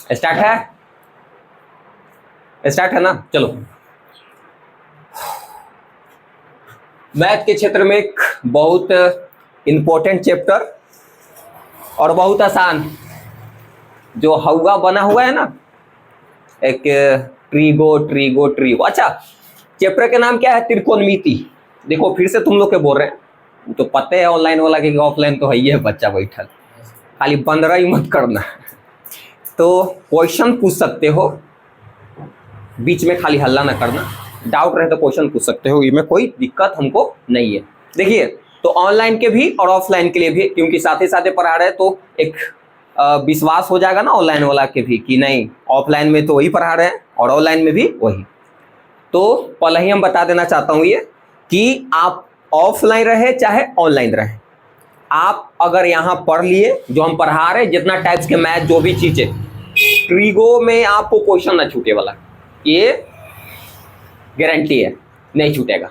Start है? Start है ना? चलो, मैथ के क्षेत्र में एक बहुत इंपॉर्टेंट चैप्टर और बहुत आसान जो हवा बना हुआ है ना, एक ट्रीगो ट्रीगो ट्रीगो। अच्छा, चैप्टर के नाम क्या है? त्रिकोणमिति। देखो फिर से तुम लोग के बोल रहे हैं, तो पता है ऑनलाइन वाला कि ऑफलाइन तो है ही है, बच्चा बैठल, खाली बंदरा ही मत करना। तो क्वेश्चन पूछ सकते हो, बीच में खाली हल्ला ना करना, डाउट रहे तो क्वेश्चन पूछ सकते हो, इसमें कोई दिक्कत हमको नहीं है। देखिए, तो ऑनलाइन के भी और ऑफलाइन के लिए भी, क्योंकि साथ ही साथ पढ़ा रहे तो एक विश्वास हो जाएगा ना ऑनलाइन वाला के भी कि नहीं, ऑफलाइन में तो वही पढ़ा रहे हैं और ऑनलाइन में भी वही। तो पहले ही हम बता देना चाहता हूं ये कि आप ऑफलाइन रहे चाहे ऑनलाइन रहे, आप अगर यहाँ पढ़ लिए जो हम पढ़ा रहे, जितना टाइप्स के मैथ जो भी चीजें, ट्रीगो में आपको क्वेश्चन ना छूटे वाला, ये गारंटी है, नहीं छूटेगा।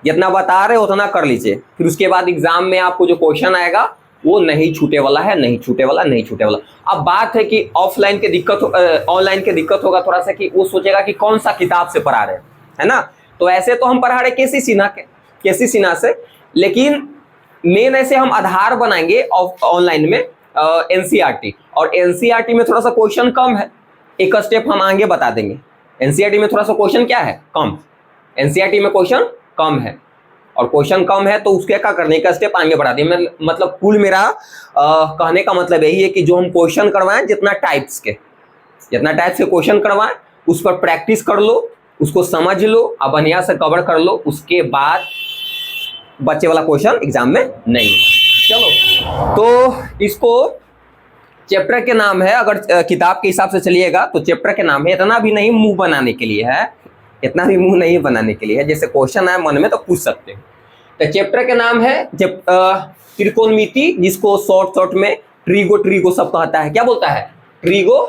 जितना बता रहे उतना कर लीजिए, फिर उसके बाद एग्जाम में आपको जो क्वेश्चन आएगा वो नहीं छूटे वाला है, नहीं छूटे वाला, नहीं छूटे वाला। अब बात है कि ऑफलाइन के दिक्कत, ऑनलाइन के दिक्कत होगा थोड़ा सा कि वो सोचेगा कि कौन सा किताब से पढ़ा रहे, है ना। तो ऐसे तो हम पढ़ा रहे केसी सिन्हा से, लेकिन मेन ऐसे हम आधार बनाएंगे ऑनलाइन में एनसीईआरटी, और एनसीईआरटी में थोड़ा सा क्वेश्चन कम है, एक स्टेप हम आगे बता देंगे। एनसीईआरटी में थोड़ा सा क्वेश्चन क्या है? कम। एनसीईआरटी में क्वेश्चन कम है, और क्वेश्चन कम है तो उसके क्या करने का स्टेप आगे बढ़ा दिए। मैं मतलब कुल मेरा कहने का मतलब यही है कि जो हम क्वेश्चन करवाएं, जितना टाइप्स के क्वेश्चन करवाएं, उस पर प्रैक्टिस कर लो, उसको समझ लो, अब बढ़िया से कवर कर लो, उसके बाद बच्चे वाला क्वेश्चन एग्जाम में नहीं। चलो, तो इसको चैप्टर के नाम है, अगर किताब के हिसाब से चलिएगा तो चैप्टर के नाम है, इतना भी नहीं मुंह बनाने के लिए है, इतना भी मुंह नहीं बनाने के लिए है, जैसे क्वेश्चन आए मन में तो पूछ सकते हैं। तो चैप्टर के नाम है त्रिकोणमिति, जिसको शॉर्ट में ट्रीगो सब कहता है। क्या बोलता है? ट्रीगो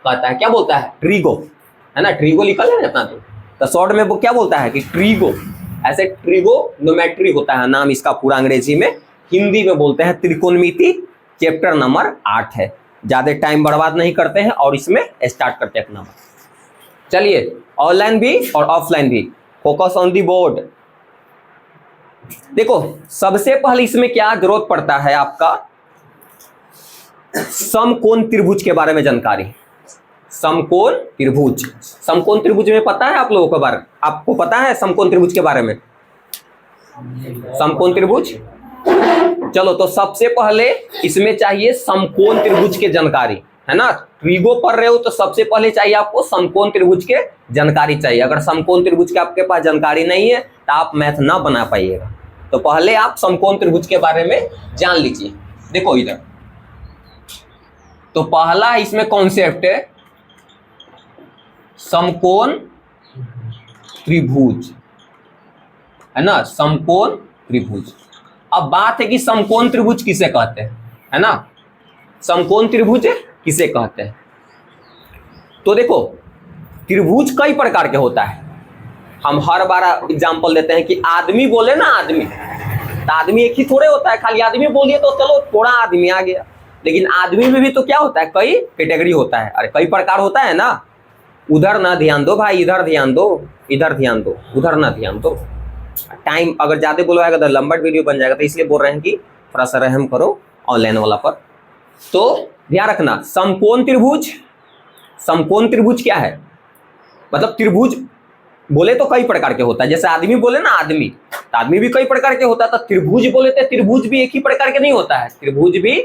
कहता है। क्या बोलता है? ट्रीगो, है ना, ट्रीगो लिखल है ना अपना। तो शॉर्ट में वो क्या बोलता है कि ट्रीगो, ऐसे ट्रिगोनोमेट्री होता है नाम इसका पूरा अंग्रेजी में, हिंदी में बोलते हैं त्रिकोणमिति। चैप्टर नंबर 8 है। ज्यादा टाइम बर्बाद नहीं करते हैं और इसमें स्टार्ट करते हैं अपना। चलिए, ऑनलाइन भी और ऑफलाइन भी, फोकस ऑन दी बोर्ड। देखो, सबसे पहले इसमें क्या जरूरत पड़ता है आपका? समकोण त्रिभुज के बारे में जानकारी। समकोण त्रिभुज में पता है आप लोगों के बारे, आपको पता है समकोण त्रिभुज के बारे में? समकोण त्रिभुज, चलो, तो सबसे पहले इसमें चाहिए समकोण त्रिभुज के जानकारी, है ना। ट्रीगो पढ़ रहे हो तो सबसे पहले चाहिए आपको समकोण त्रिभुज के जानकारी चाहिए। अगर समकोण त्रिभुज के आपके पास जानकारी नहीं है तो आप मैथ ना बना पाइएगा। तो पहले आप समकोण त्रिभुज के बारे में जान लीजिए। देखो इधर, तो पहला इसमें कॉन्सेप्ट है समकोण त्रिभुज, है ना, समकोण त्रिभुज। अब बात है कि समकोण त्रिभुज किसे कहते हैं, है ना, समकोण त्रिभुज किसे कहते हैं। तो देखो, त्रिभुज कई प्रकार के होता है। हम हर बार एग्जांपल देते हैं कि आदमी बोले ना, आदमी, तो आदमी एक ही थोड़े होता है, खाली आदमी बोलिए तो चलो थोड़ा आदमी आ गया, लेकिन आदमी में भी तो क्या होता है, कई कैटेगरी होता है, अरे कई प्रकार होता है ना। उधर ना ध्यान दो भाई, इधर ध्यान दो, इधर ध्यान दो, उधर ना ध्यान दो। टाइम अगर ज्यादा बोलवाएगा तो लंबा वीडियो बन जाएगा, तो इसलिए बोल रहे हैं कि थोड़ा सा रहम करो ऑनलाइन वाला पर। तो ध्यान रखना, समकोण त्रिभुज क्या है? मतलब त्रिभुज बोले तो कई प्रकार के होता है, जैसे आदमी बोले ना, आदमी, तो आदमी भी कई प्रकार के होता है। तो त्रिभुज बोले तो त्रिभुज भी एक ही प्रकार के नहीं होता है, त्रिभुज भी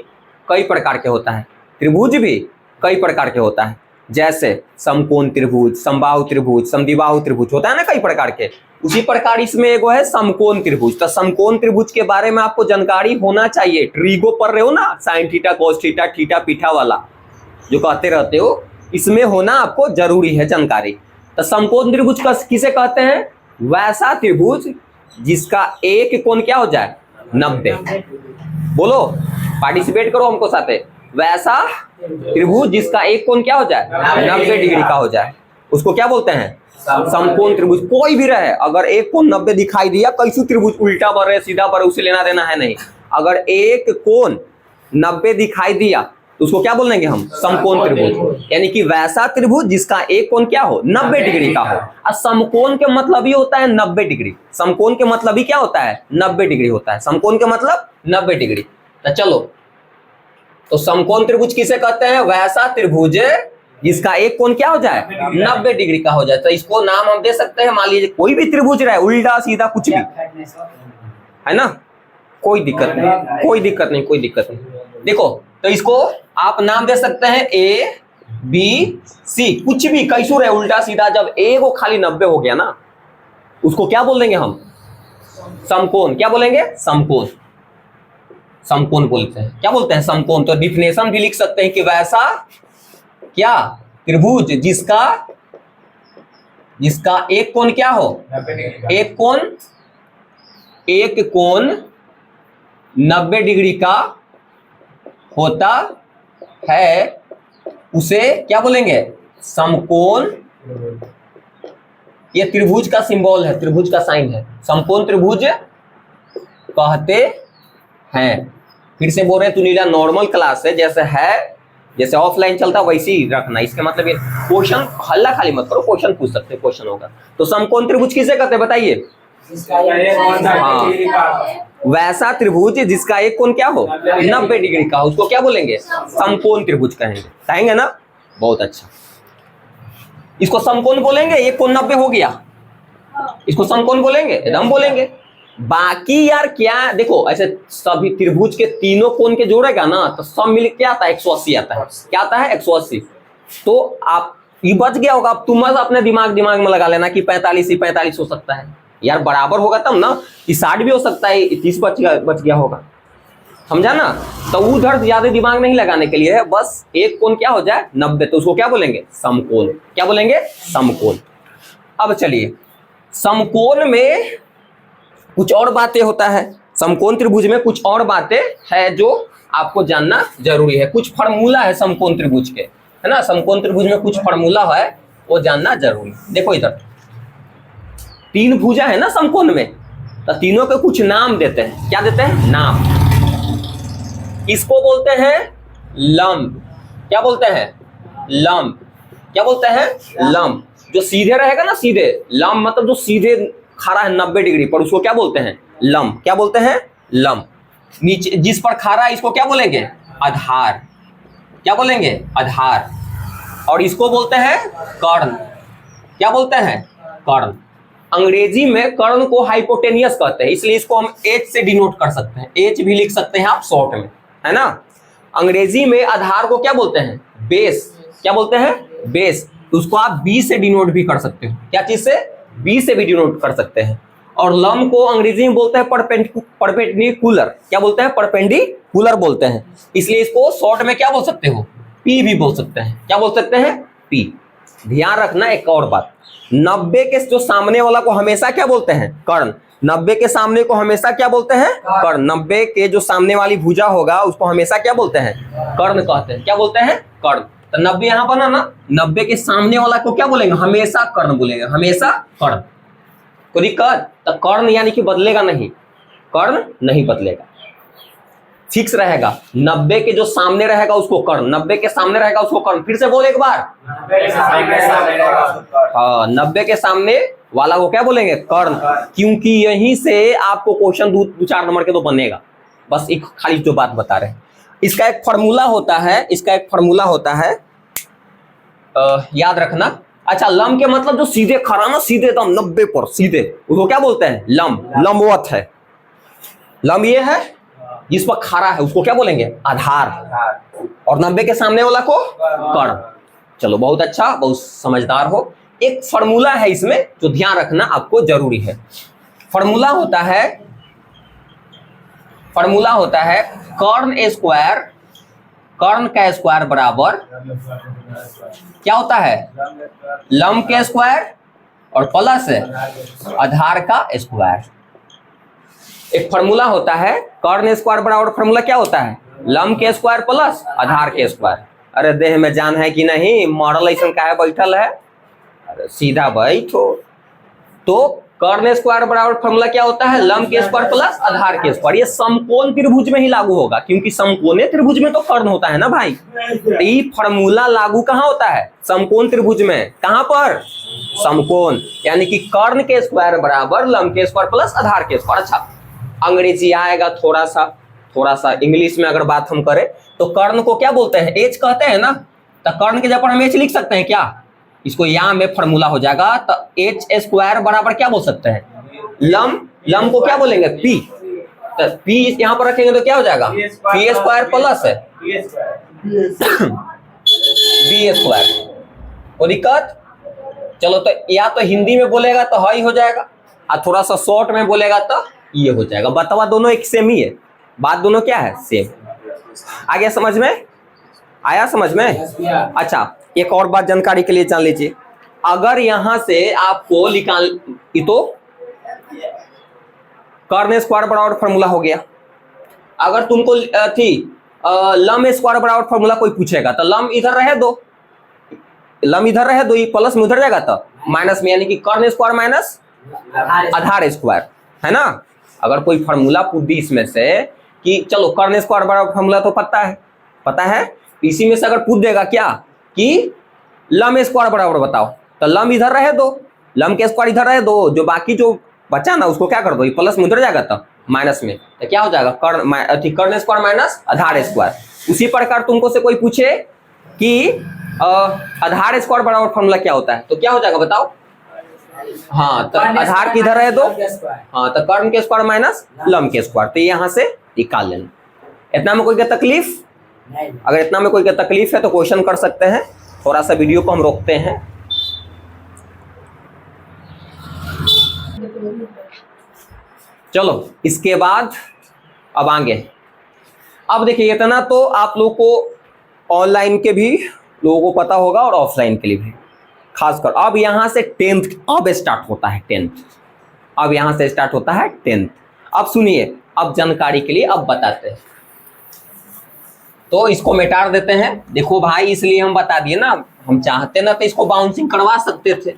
कई प्रकार के होता है, त्रिभुज भी कई प्रकार के होता है। जैसे समकोण त्रिभुज, समबाहु त्रिभुज, समद्विबाहु त्रिभुज होता है ना कई प्रकार के, उसी प्रकार इसमें एगो है समकोण त्रिभुज। तो समकोण त्रिभुज के बारे में आपको जानकारी होना चाहिए। ट्रीगो पढ़ रहे हो ना, sine theta, cos theta, theta पीठा वाला जो कहते रहते हो, इसमें होना आपको जरूरी है जानकारी। तो समकोण त्रिभुज किसे कहते हैं? वैसा त्रिभुज जिसका एक कोण क्या हो जाए? 90। बोलो, पार्टिसिपेट करो हमको साथे। वैसा त्रिभुज जिसका एक कोण क्या हो जाए? 90 डिग्री का हो जाए, उसको क्या बोलते हैं? समकोण त्रिभुज। कोई भी रहे, अगर एक कोण 90 दिखाई दिया, कैसे त्रिभुज उल्टा बढ़ रहे सीधा बढ़, उसे लेना देना है नहीं। अगर एक कोण 90 दिखाई दिया तो उसको क्या बोलेंगे हम? समकोण त्रिभुज। यानी कि वैसा त्रिभुज जिसका एक कोण क्या हो? 90 डिग्री का हो। और समकोण के मतलब ही होता है 90 डिग्री। समकोण के मतलब ही क्या होता है? 90 डिग्री होता है। समकोण के मतलब 90 डिग्री। तो चलो, तो समकोण त्रिभुज किसे कहते हैं? वैसा त्रिभुज जिसका एक कोण क्या हो जाए? 90 डिग्री का हो जाए। तो इसको नाम हम दे सकते हैं, मान लीजिए कोई भी त्रिभुज रहे, उल्टा सीधा कुछ भी, है ना, कोई दिक्कत नहीं, कोई दिक्कत नहीं, कोई दिक्कत नहीं। देखो, तो इसको आप नाम दे सकते हैं ए बी सी, कुछ भी कैसू रहे, उल्टा सीधा। जब ए को खाली 90 हो गया ना, उसको क्या बोल देंगे हम? समकोण। क्या बोलेंगे? समकोण। समकोण बोलते हैं। क्या बोलते हैं? समकोण। तो डिफिनेशन भी लिख सकते हैं कि वैसा क्या त्रिभुज जिसका एक कोण क्या हो? एक कोण 90 डिग्री का होता है, उसे क्या बोलेंगे? समकोण। ये त्रिभुज का सिंबल है, त्रिभुज का साइन है, समकोण त्रिभुज कहते हैं। फिर से बोल रहे हैं, तुनीला नॉर्मल क्लास है, जैसे ऑफलाइन चलता वैसे ही रखना। इसके मतलब ये क्वेश्चन हल्ला खाली मत करो, क्वेश्चन पूछ सकते हैं, क्वेश्चन होगा। तो समकोण त्रिभुज किसे कहते हैं बताइए? हाँ, वैसा त्रिभुज जिसका एक कोण क्या हो? 90 डिग्री का, उसको क्या बोलेंगे? समकोण त्रिभुज कहेंगे ना। बहुत अच्छा, इसको समकोण बोलेंगे। एक कोण 90 हो गया, इसको समकोण बोलेंगे, एकदम बोलेंगे। बाकी यार क्या, देखो ऐसे सभी त्रिभुज के तीनों कोण के जोड़ेगा ना, तो सब मिल क्या आता है? 180 आता है। क्या आता है? 180। तो आप ये बच गया होगा, अब तुम अपने दिमाग में लगा लेना कि 45 ही 45 हो सकता है यार, बराबर होगा तब ना। 60 भी हो सकता है, 30 बच गया होगा, समझा ना। तो उधर ज्यादा दिमाग नहीं लगाने के लिए है, बस एक कोण क्या हो जाए? 90। तो उसको क्या बोलेंगे? समकोण। क्या बोलेंगे? समकोण। अब चलिए, समकोण में कुछ और बातें होता है, समकोण त्रिभुज में कुछ और बातें है जो आपको जानना जरूरी है। कुछ फार्मूला है समकोण त्रिभुज के, है ना। समकोण त्रिभुज में कुछ फार्मूला है, वो जानना जरूरी। देखो इधर 3 भुजा है ना समकोण में, तो तीनों के कुछ नाम देते हैं। क्या देते हैं? नाम। इसको बोलते हैं लंब। क्या बोलते हैं? लंब। क्या बोलते हैं? लंब। जो सीधे रहेगा ना, सीधे, लंब मतलब जो सीधे खड़ा है 90 डिग्री पर, उसको क्या बोलते हैं? लंब। क्या बोलते हैं? लंब। नीचे जिस पर खड़ा है, इसको क्या बोलेंगे? आधार। क्या बोलेंगे? आधार। और इसको बोलते हैं कर्ण। क्या बोलते हैं? कर्ण। अंग्रेजी में कर्ण को हाइपोटेनियस कहते हैं, इसलिए इसको हम एच से डिनोट कर सकते हैं। एच भी लिख सकते हैं आप शॉर्ट में, है ना। अंग्रेजी में आधार को क्या बोलते हैं? बेस। क्या बोलते हैं? बेस। उसको आप बी से डिनोट भी कर सकते हो। क्या चीज से? बी से भी डिनोट कर सकते हैं। और लंब को अंग्रेजी में बोलते हैं परपेंडिकुलर। क्या बोलते हैं? परपेंडिकुलर बोलते हैं। इसलिए इसको शॉर्ट में क्या बोल सकते हो? पी भी बोल सकते हैं। क्या बोल सकते हैं? पी। ध्यान रखना एक और बात, 90 के जो सामने वाला को हमेशा क्या बोलते हैं? कर्ण। 90 के सामने को हमेशा क्या बोलते हैं? कर्ण। 90 के जो सामने वाली भुजा होगा उसको हमेशा क्या बोलते हैं? कर्ण कहते हैं। क्या बोलते हैं? कर्ण। तो 90 यहां बना ना, 90 के सामने वाला को क्या बोलेंगे? हमेशा कर्ण बोलेंगे, हमेशा कर्ण। कोई दिक्कत? तो कर्ण यानी कि बदलेगा नहीं, कर्ण नहीं बदलेगा, फिक्स रहेगा। 90 के जो सामने रहेगा उसको कर्ण, 90 के सामने रहेगा उसको कर्ण। फिर से बोल एक बार, हाँ, 90 के सामने वाला को क्या बोलेंगे? कर्ण। क्योंकि यहीं से आपको क्वेश्चन 2-4 नंबर के तो बनेगा। बस एक खाली जो बात बता रहे हैं, इसका एक फॉर्मूला होता है, इसका एक फॉर्मूला होता है, याद रखना। अच्छा, लंब के मतलब जो सीधे खड़ा ना, सीधे एकदम 90 पर सीधे, उसको क्या बोलते हैं? लंब। लंबवत है लंब, ये है जिस पर खड़ा है, उसको क्या बोलेंगे? आधार। और 90 के सामने वाला को कर्ण। चलो, बहुत अच्छा, बहुत समझदार हो। एक फॉर्मूला है इसमें जो ध्यान रखना आपको जरूरी है। फॉर्मूला होता है कर्ण स्क्वायर, कर्ण का स्क्वायर बराबर क्या होता है? लंब के स्क्वायर और प्लस आधार का स्क्वायर। एक फॉर्मूला होता है कर्ण स्क्वायर बराबर, फॉर्मूला क्या होता है? लंब के स्क्वायर प्लस आधार के स्क्वायर। अरे देह में जान है कि नहीं? मॉडल ऐसा का है बैठल है, अरे सीधा बैठो। तो कर्ण स्क्वायर बराबर फॉर्मूला क्या होता है, लंब के स्क्वायर प्लस आधार के स्क्वायर। ये समकोण त्रिभुज में ही लागू होगा, क्योंकि समकोणीय त्रिभुज में तो कर्ण होता है ना भाई। तो ये फॉर्मूला लागू कहाँ होता है, समकोण त्रिभुज में। कहां पर, समकोण, यानी कि कर्ण के स्क्वायर बराबर लंब के स्क्वायर प्लस आधार के स्क्वायर। अच्छा, अंग्रेजी आएगा थोड़ा सा इंग्लिश में अगर बात हम करें तो कर्ण को क्या बोलते हैं, एच कहते हैं ना। तो कर्ण के जगह पर हम एच लिख सकते हैं क्या, इसको यहाँ में फॉर्मूला हो जाएगा। तो एच स्क्वायर बराबर क्या बोल सकते हैं, लंब को क्या बोलेंगे, पी। तो पी यहाँ पर रखेंगे तो क्या हो जाएगा, पी स्क्वायर प्लस है बी स्क्वायर। कोई दिक्कत, चलो तो या तो हिंदी में बोलेगा तो हाई हो जाएगा, और थोड़ा सा शॉर्ट में बोलेगा तो ये हो जाएगा। बतावा दोनों एक सेम ही है, बात दोनों क्या है, सेम। आ गया समझ में, आया समझ में। अच्छा, एक और बात जानकारी के लिए जान लीजिए, अगर यहां से आपको निकाल, तो कर्ण स्क्वायर बराबर फॉर्मूला हो गया। अगर तुमको लंब स्क्वायर बराबर फॉर्मूला कोई पूछेगा तो लंब इधर रहे दो, ये प्लस में उधर जाएगा तो माइनस में, यानी कि कर्ण स्क्वायर माइनस आधार स्क्वायर, है ना। अगर कोई फॉर्मूला पूछ दी इसमें से कि चलो कर्ण स्क्वायर बराबर फॉर्मूला तो पता है, इसी में से अगर पूछ देगा क्या कि लंब स्क्वायर बराबर बताओ, तो लंब इधर रहे दो, लंब के स्क्वायर इधर रहे दो, जो बाकी जो बचा ना उसको क्या कर दो, ये प्लस में उधर जाएगा तो माइनस में, तो क्या हो जाएगा, कर्ण स्क्वायर माइनस आधार स्क्वायर। उसी प्रकार तुमको से कोई पूछे कि आधार स्क्वायर बराबर फॉर्मूला क्या होता है, तो क्या हो जाएगा बताओ। हाँ, तो आधार किधर है दो, हाँ, तो कर्ण के स्क्वायर माइनस लंब के स्क्वायर, तो यहां से निकाल लेना। इतना में कोई क्या तकलीफ, अगर इतना में कोई क्या तकलीफ है तो क्वेश्चन कर सकते हैं। थोड़ा सा वीडियो को हम रोकते हैं। चलो इसके बाद अब आगे, अब देखिए इतना तो आप लोग को ऑनलाइन के भी लोगों को पता होगा और ऑफलाइन के लिए भी, खासकर अब यहां से 10th अब स्टार्ट होता है, 10th अब यहां से स्टार्ट होता है 10th। अब सुनिए, अब जानकारी के लिए अब बताते हैं, तो इसको मिटा देते हैं। देखो भाई, इसलिए हम बता दिए ना, हम चाहते ना तो इसको बाउंसिंग करवा सकते थे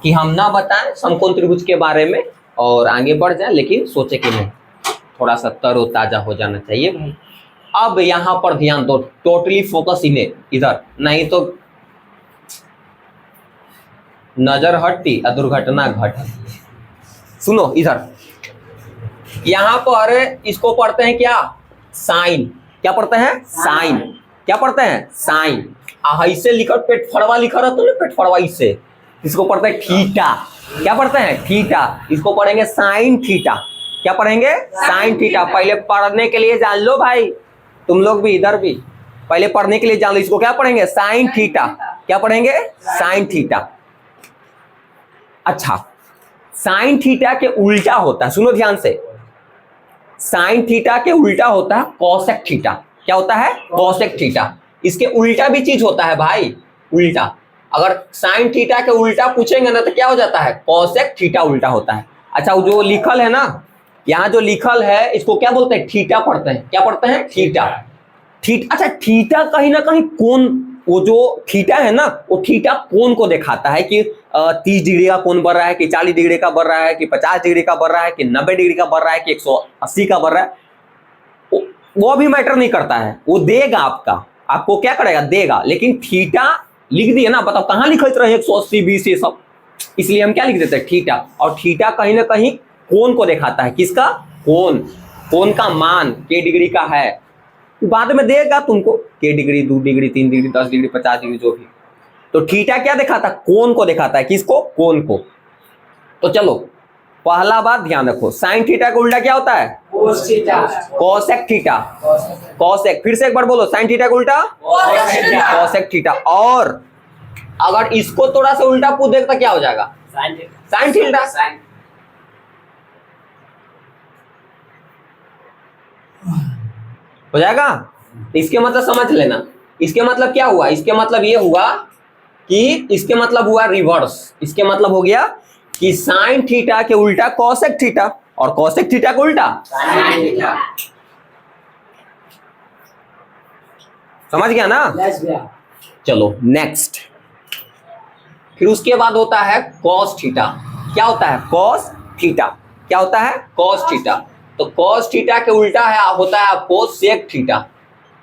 कि हम ना बताएं समकोण त्रिभुज के बारे में और आगे बढ़ जाए, लेकिन सोचे कि नहीं, थोड़ा सा तरोताजा हो जाना चाहिए भाई। अब यहां पर ध्यान दो, टोटली फोकस इन्हें इधर, नहीं तो नजर हटती और दुर्घटना घटती। सुनो इधर, यहां पर इसको पढ़ते हैं क्या, साइन। क्या पढ़ते हैं, साइन। क्या पढ़ते हैं, साइन। ऐसे लिखा, पेट फड़वा लिखा रहता है ना, पेट फड़वा, इससे इसको पढ़ते हैं थीटा। क्या पढ़ते हैं, थीटा। इसको पढ़ेंगे साइन थीटा। क्या पढ़ेंगे, साइन थीटा। पहले पढ़ने के लिए जान लो भाई, तुम लोग भी इधर भी पहले पढ़ने के लिए जान लो, इसको क्या पढ़ेंगे, साइन थीटा। क्या पढ़ेंगे, साइन थीटा। अच्छा, साइन थीटा के उल्टा होता है, सुनो ध्यान से, साइन थीटा के उल्टा होता है कोसेक थीटा। क्या होता है, कोसेक थीटा। इसके उल्टा भी चीज होता है भाई, उल्टा। अगर साइन थीटा के उल्टा पूछेंगे ना तो क्या हो जाता है, कोसेक थीटा उल्टा होता है। अच्छा, वो जो लिखल है ना, यहाँ जो लिखल है इसको क्या बोलते हैं, थीटा पढ़ते हैं। क्या पढ़ते हैं, थीटा। अच्छा, थीटा कहीं ना कहीं कोण, वो जो थीटा है ना, वो थीटा कोण को दिखाता है कि 30 डिग्री का कोण बढ़ रहा है, कि 40 डिग्री का बढ़ रहा है, कि 50 डिग्री का बढ़ रहा है, कि 90 डिग्री का बढ़ रहा है, कि 180 का बढ़ रहा है। वो भी मैटर नहीं करता है, वो देगा आपको क्या करेगा, देगा। लेकिन थीटा लिख दिए ना, बताओ कहाँ लिखते रहे 180 20 ये सब, इसलिए हम क्या लिख देते हैं, थीटा। और थीटा कहीं ना कहीं कोण को दिखाता है, किसका, कोण का मान के डिग्री का है, बाद में देगा तुमको, के degree, 2 degree, 3 degree, 10 degree, 50 degree, जो भी। तो थीटा क्या दिखाता है, कोण को दिखाता है, किसको, कोण को। तो चलो पहला बात ध्यान रखो, साइन थीटा का उल्टा क्या होता है, कोसेक थीटा। कोसेक, फिर से एक बार बोलो, साइन थीटा का उल्टा कोसेक थीटा। और अगर इसको थोड़ा सा उल्टा पूछ देगा तो क्या हो जाएगा, साइन थीटा। हो जाएगा। इसके मतलब समझ लेना, इसके मतलब क्या हुआ, इसके मतलब ये हुआ कि इसके मतलब हुआ रिवर्स। इसके मतलब हो गया कि साइन थीटा के उल्टा कोसेक थीटा, और कोसेक थीटा के उल्टा साइन थीटा। समझ गया ना। चलो नेक्स्ट, फिर उसके बाद होता है कॉस थीटा। क्या होता है, कॉस थीटा। क्या होता है? Cos theta. तो कॉस थीटा के उल्टा है होता है आपको सेक थीटा।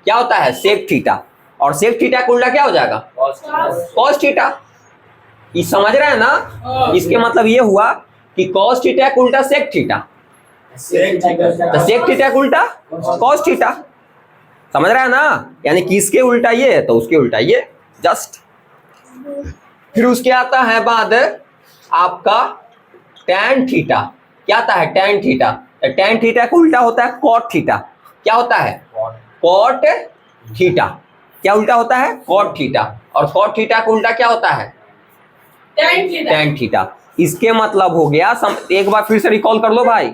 क्या होता है? Sec theta. और सेक थीटा का उल्टा क्या हो जाएगा? Cos theta. ये समझ रहे हैं ना? इसके मतलब ये हुआ कि कॉस थीटा का उल्टा सेक थीटा, तो सेक थीटा का उल्टा कॉस थीटा। समझ रहा है ना? यानी कि इसके उल्टा ये तो उसके उल्टा ये, जस्ट। फिर उसके आता है बाद आपका टैन थीटा। क्या आता है? Tan theta. टैन थीटा का उल्टा होता है कॉट थीटा। क्या होता है? Cot theta. क्या उल्टा होता है? Cot theta. और कॉट थीटा का उल्टा क्या होता है? Tan theta. इसके मतलब हो गया एक बार फिर से रिकॉल कर लो भाई,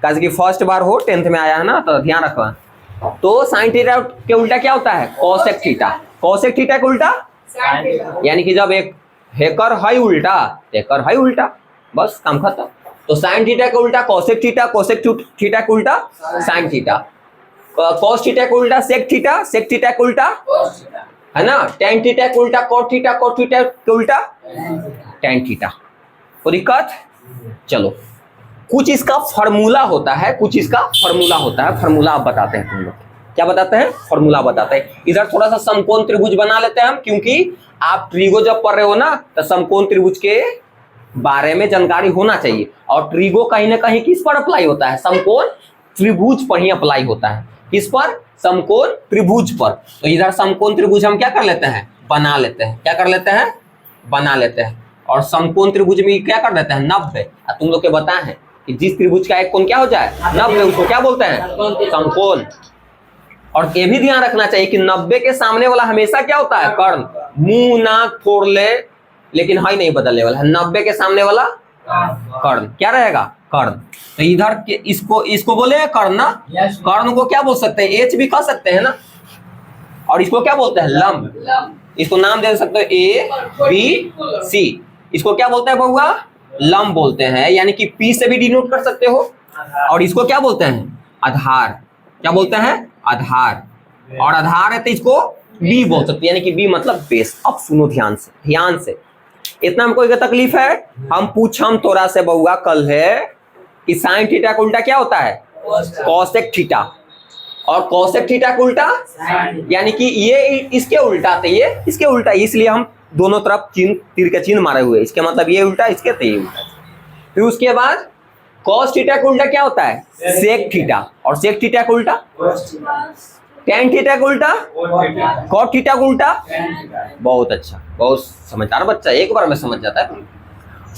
कैसे कि फर्स्ट बार हो 10th में आया है ना, तो ध्यान रखना। तो साइन थीटा के उल्टा क्या होता है? Cosec theta. कोसेक थीटा के उल्टा यानी कि जब एक हेकर है उल्टा, हेकर है उल्टा, बस काम खत्म। तो साइन थीटा के उल्टा कोसेक थीटा, कोसेक थीटा के उल्टा साइन थीटा, कोस थीटा के उल्टा सेक थीटा, सेक थीटा के उल्टा है ना टैन थीटा के उल्टा कोट थीटा, कोट थीटा के उल्टा टैन थीटा। कोई दिक्कत? चलो, कुछ इसका फॉर्मूला होता है, कुछ इसका फॉर्मूला होता है। फॉर्मूला आप बताते हैं तुम लोग, क्या बताते हैं? फॉर्मूला बताते हैं। इधर थोड़ा सा समकोण त्रिभुज बना लेते हैं हम, क्योंकि आप ट्रिगो जब पढ़ रहे हो ना तो समकोण त्रिभुज के बारे में जानकारी होना चाहिए। और ट्रिगो कहीं ना कहीं किस पर अप्लाई होता है? समकोण त्रिभुज पर ही अप्लाई होता है। किस पर? समकोण त्रिभुज पर। तो इधर समकोण त्रिभुज हम क्या कर लेते हैं? बना लेते हैं। क्या कर लेते हैं? बना लेते हैं। और समकोण त्रिभुज में क्या कर देते हैं? 90। तुम लोग के बताए हैं कि जिस त्रिभुज का एक कोण क्या हो जाए 90, उसको क्या बोलते हैं? समकोण। और ये भी ध्यान रखना चाहिए कि 90 के सामने वाला हमेशा क्या होता है? कर्ण। मुंह नाक फोड़ ले लेकिन हाई नहीं बदलने वाला है। 90 के सामने वाला कर्ण क्या रहेगा? कर्ण। तो इधर के इसको बोले कर्ण ना। कर्ण को क्या बोल सकते हैं? एच भी कह सकते हैं ना। और इसको क्या बोलते हैं? लंब। इसको नाम दे सकते हो ए बी सी। इसको क्या बोलते हैं बउआ? लंब बोलते हैं, यानी कि पी से भी डिनोट कर सकते हो। और इसको क्या बोलते हैं? आधार। क्या बोलते हैं? आधार। और आधार है तो इसको बी बोल सकते हैं, यानी कि बी मतलब बेस। अब सुनो ध्यान से, ध्यान से। इतना हमको कोई तकलीफ है? हम पूछम तोरा से बउआ कल है कि साइन थीटा का उल्टा क्या होता है? Cosec theta. और कोसेक थीटा का उल्टा यानी कि ये इसके उल्टा थे, ये इसके उल्टा, इसलिए हम दोनों तरफ चिन्ह, तीर के चिन्ह मारे हुए। इसके मतलब ये उल्टा, इसके तो ये उल्टा। फिर उसके बाद कॉस थीटा का उल्टा क्या होता है? Sec theta. और सेक थीटा का उल्टा टैन थीटा का उल्टा कॉट थीटा का उल्टा। बहुत अच्छा, बहुत समझदार बच्चा, एक बार में समझ जाता है।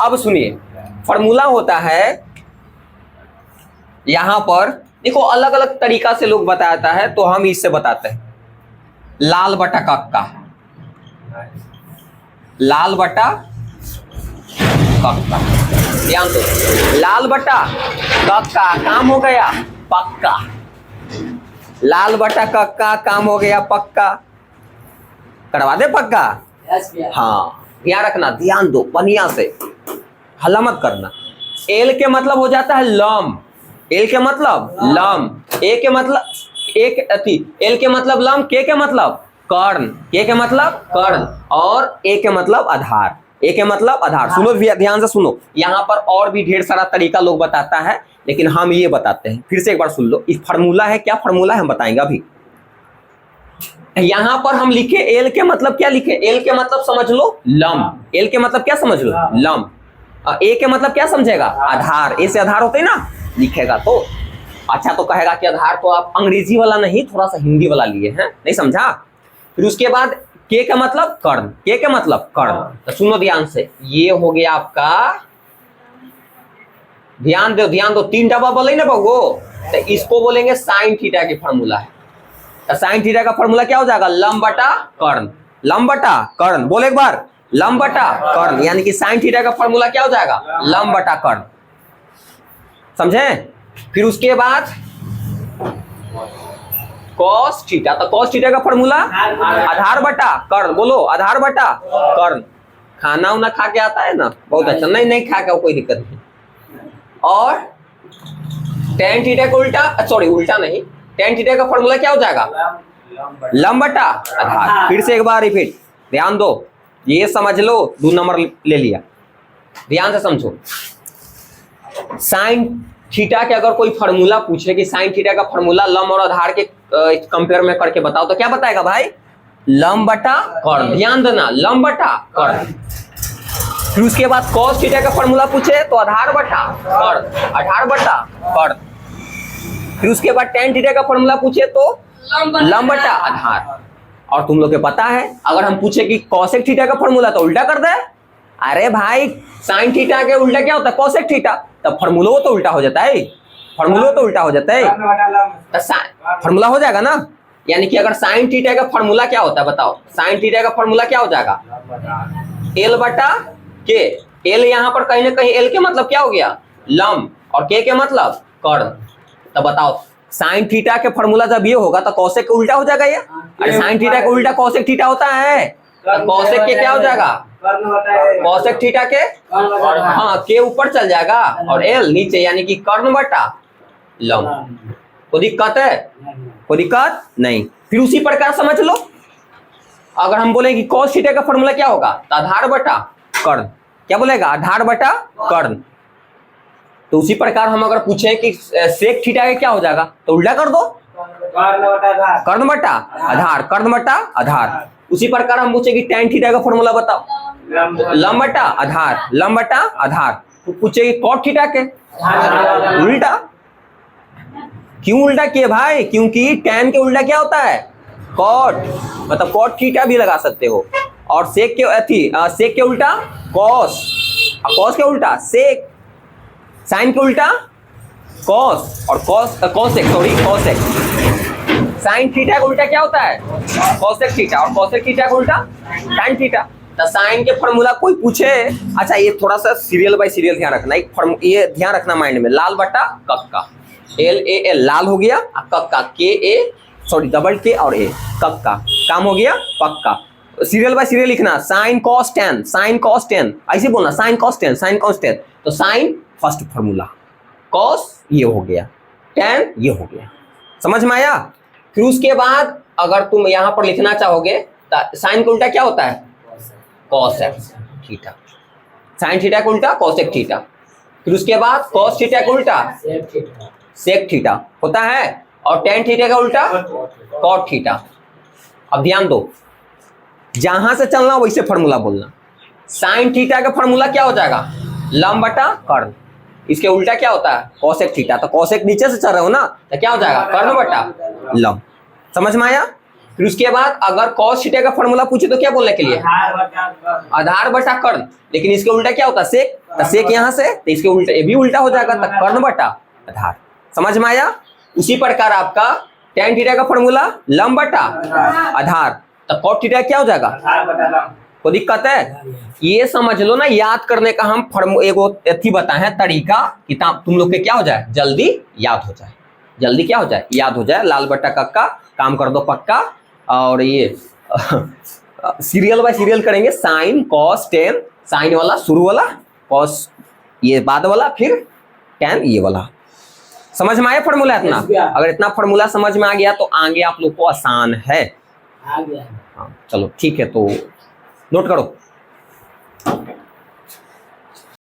अब सुनिए, फॉर्मूला होता है यहां पर, देखो अलग अलग तरीका से लोग बताता है, तो हम इससे बताते हैं। लाल बटा कक्का, लाल बटा कक्का, ध्यान दो। लाल बटा कक्का काम हो गया पक्का। लाल बटा कक्का काम हो गया पक्का। करवा दे पक्का? हाँ, ध्यान रखना, ध्यान दो बढ़िया से, हल्ला मत करना। एल के मतलब हो जाता है लंब। एल के मतलब लंब, ए के मतलब एक अथी, एल के मतलब लंब, के मतलब कर्ण, के के मतलब कर्ण, और ए के मतलब आधार। ए के मतलब आधार। सुनो ध्यान से सुनो, यहाँ पर और भी ढेर सारा तरीका लोग बताता है, लेकिन हम ये बताते हैं। फिर से एक बार सुन लो, इस फार्मूला है, क्या फार्मूला है हम बताएंगे अभी। यहाँ पर हम लिखे एल के मतलब क्या लिखे? एल के मतलब समझ लो लंब। एल के मतलब क्या समझ लो? लंब। ए के मतलब क्या समझेगा? आधार। ए से आधार होते हैं ना, लिखेगा तो अच्छा तो कहेगा कि आधार तो आप अंग्रेजी वाला नहीं, थोड़ा सा हिंदी वाला लिए हैं, नहीं समझा। फिर उसके बाद के का मतलब कर्ण, के का मतलब कर्ण। तो सुनो ध्यान से, ये हो गया आपका, ध्यान दो ध्यान दो, 3 डब्बा बोले ना बगो, तो इसको बोलेंगे साइन थीटा की फार्मूला है। तो साइन थीटा का फार्मूला क्या हो जाएगा? लंब बटा कर्ण। लंब बटा कर्ण, बोले एक बार, लंब बटा कर्ण, यानी कि साइन थीटा का फार्मूला क्या हो जाएगा? लंब बटा कर्ण। समझे? फिर उसके बाद कॉस थीटा, तो कॉस थीटा का फार्मूला आधार बटा कर्ण। बोलो, आधार बटा कर्ण। खाना उना खा के आता है ना? बहुत अच्छा। नहीं नहीं खा के कोई दिक्कत नहीं। और टैन थीटा का उल्टा, सॉरी उल्टा नहीं, टैन थीटा का फार्मूला क्या हो जाएगा? लंब बटा आधार। फिर से एक बार रिपीट, ध्यान दो, ये समझ लो, 2 नंबर ले लिया, ध्यान से समझो। साइन थीटा के अगर कोई फार्मूला पूछे कि साइन थीटा का फार्मूला लंब और आधार के कंपेयर में करके बताओ, तो क्या बताएगा भाई? लंब बटा कर्ण। ध्यान देना, लंब बटा कर्ण। फिर उसके बाद cos थीटा का फार्मूला पूछे तो आधार बटा कर्ण, आधार बटा कर्ण। फिर उसके बाद tan थीटा का फार्मूला पूछे तो लंब बटा आधार। और तुम लोग के पता है, अगर हम पूछे कि cosec थीटा का फार्मूला तो उल्टा कर दे। अरे भाई sin थीटा के उल्टा क्या होता है? cosec theta. तब फार्मूला तो उल्टा हो जाता है, फार्मूला तो उल्टा हो जाता है, फार्मूला हो जाएगा ना। यानी कि अगर sin थीटा का फार्मूला क्या होता है बताओ? sin थीटा का फार्मूला क्या हो जाएगा? l बटा k। l यहाँ पर कहीं ना कहीं l के मतलब क्या हो गया? लंब, और k के मतलब कर्ण। तो बताओ साइन थीटा के फार्मूला जब ये होगा तो कॉसेक के उल्टा हो जाएगा ये। अरे साइन थीटा के उल्टा कॉसेक थीटा होता है, तो कॉसेक के क्या हो जाएगा? कॉसेक थीटा के हाँ के ऊपर चल जाएगा और एल नीचे, यानी कि कर्ण बटा लंब। कोई दिक्कत है? कोई दिक्कत नहीं। फिर उसी प्रकार समझ लो, अगर हम बोले कि cos थीटा का फार्मूला क्या होगा? तो आधार बटा कर्ण। क्या बोलेगा? आधार बटा कर्ण। तो उसी प्रकार हम अगर पूछे कि सेक थीटा का क्या हो जाएगा, तो उल्टा कर दो, कर्ण बटा आधार, कर्ण बटा आधार। उसी प्रकार हम पूछे कि tan थीटा का फार्मूला बताओ, लंब बटा आधार, लंब बटा आधार। तो पूछे कि cot थीटा के उल्टा। क्यों उल्टा किए भाई? क्योंकि tan के उल्टा क्या होता है? cot, मतलब cot थीटा भी लगा सकते हो। और सेक के सेक के उल्टा cos, cos के उल्टा सेक, साइन के उल्टा cos, और cosec, sorry cosec। Sine theta का उल्टा क्या होता है? cosec थीटा, और cosec थीटा का उल्टा tan थीटा। तो साइन के फार्मूला कोई पूछे, अच्छा ये थोड़ा सा सीरियल बाय सीरियल ध्यान रखना, ये ध्यान रखना माइंड में, लाल बटा कक्का, LAL लाल हो गया, कक्का KA, सॉरी डबल K और A, कक्का। काम हो गया पक्का। सीरियल बाय सीरियल लिखना, sine cos tan, sine cos tan, ऐसे बोलना sine cos tan, sine cos tan। तो साइन फर्स्ट फार्मूला, cos ये हो गया, tan ये हो गया। समझ में आया? फिर उसके बाद अगर तुम यहां पर लिखना चाहोगे तो साइन का उल्टा क्या होता है? cosec theta. साइन थीटा का उल्टा cosec थीटा। फिर उसके बाद cos थीटा का उल्टा sec थीटा होता है, और tan थीटा का उल्टा cot थीटा। अब ध्यान दो, जहां से चलना वैसे फार्मूला बोलना। साइन थीटा का फार्मूला क्या हो जाएगा? लंब बटा कर्ण। इसके उल्टा क्या होता है? cosec theta. तो cosec नीचे से चल रहे हो ना, तो क्या हो जाएगा? कर्ण बटा लंब। समझ में आया? फिर उसके बाद अगर cos थीटा का फार्मूला पूछे तो क्या बोलने के लिए? आधार बटा कर्ण। लेकिन इसके उल्टा क्या होता है? सेक। तो सेक यहाँ से, तो इसके उल्टा ये भी उल्टा हो जाएगा, तो कर्ण बटा आधार। समझ में आया? उसी प्रकार आपका tan थीटा का फार्मूला लंब बटा आधार, तो cot थीटा क्या हो जाएगा? कोई दिक्कत है? ये समझ लो ना, याद करने का हम एगो एथी बताए हैं तरीका, किताब तुम लोग के क्या हो जाए? जल्दी याद हो जाए, जल्दी क्या हो जाए? याद हो जाए। लाल बट्टा कक्का, काम कर दो पक्का। और ये सीरियल बाय सीरियल करेंगे, साइन cos tan, साइन वाला शुरू वाला, cos ये बाद वाला, फिर tan ये वाला। समझ में आया फॉर्मूला इतना? अगर इतना फॉर्मूला समझ में आ गया तो आगे आप लोग को आसान है। हाँ चलो ठीक है, तो नोट करो।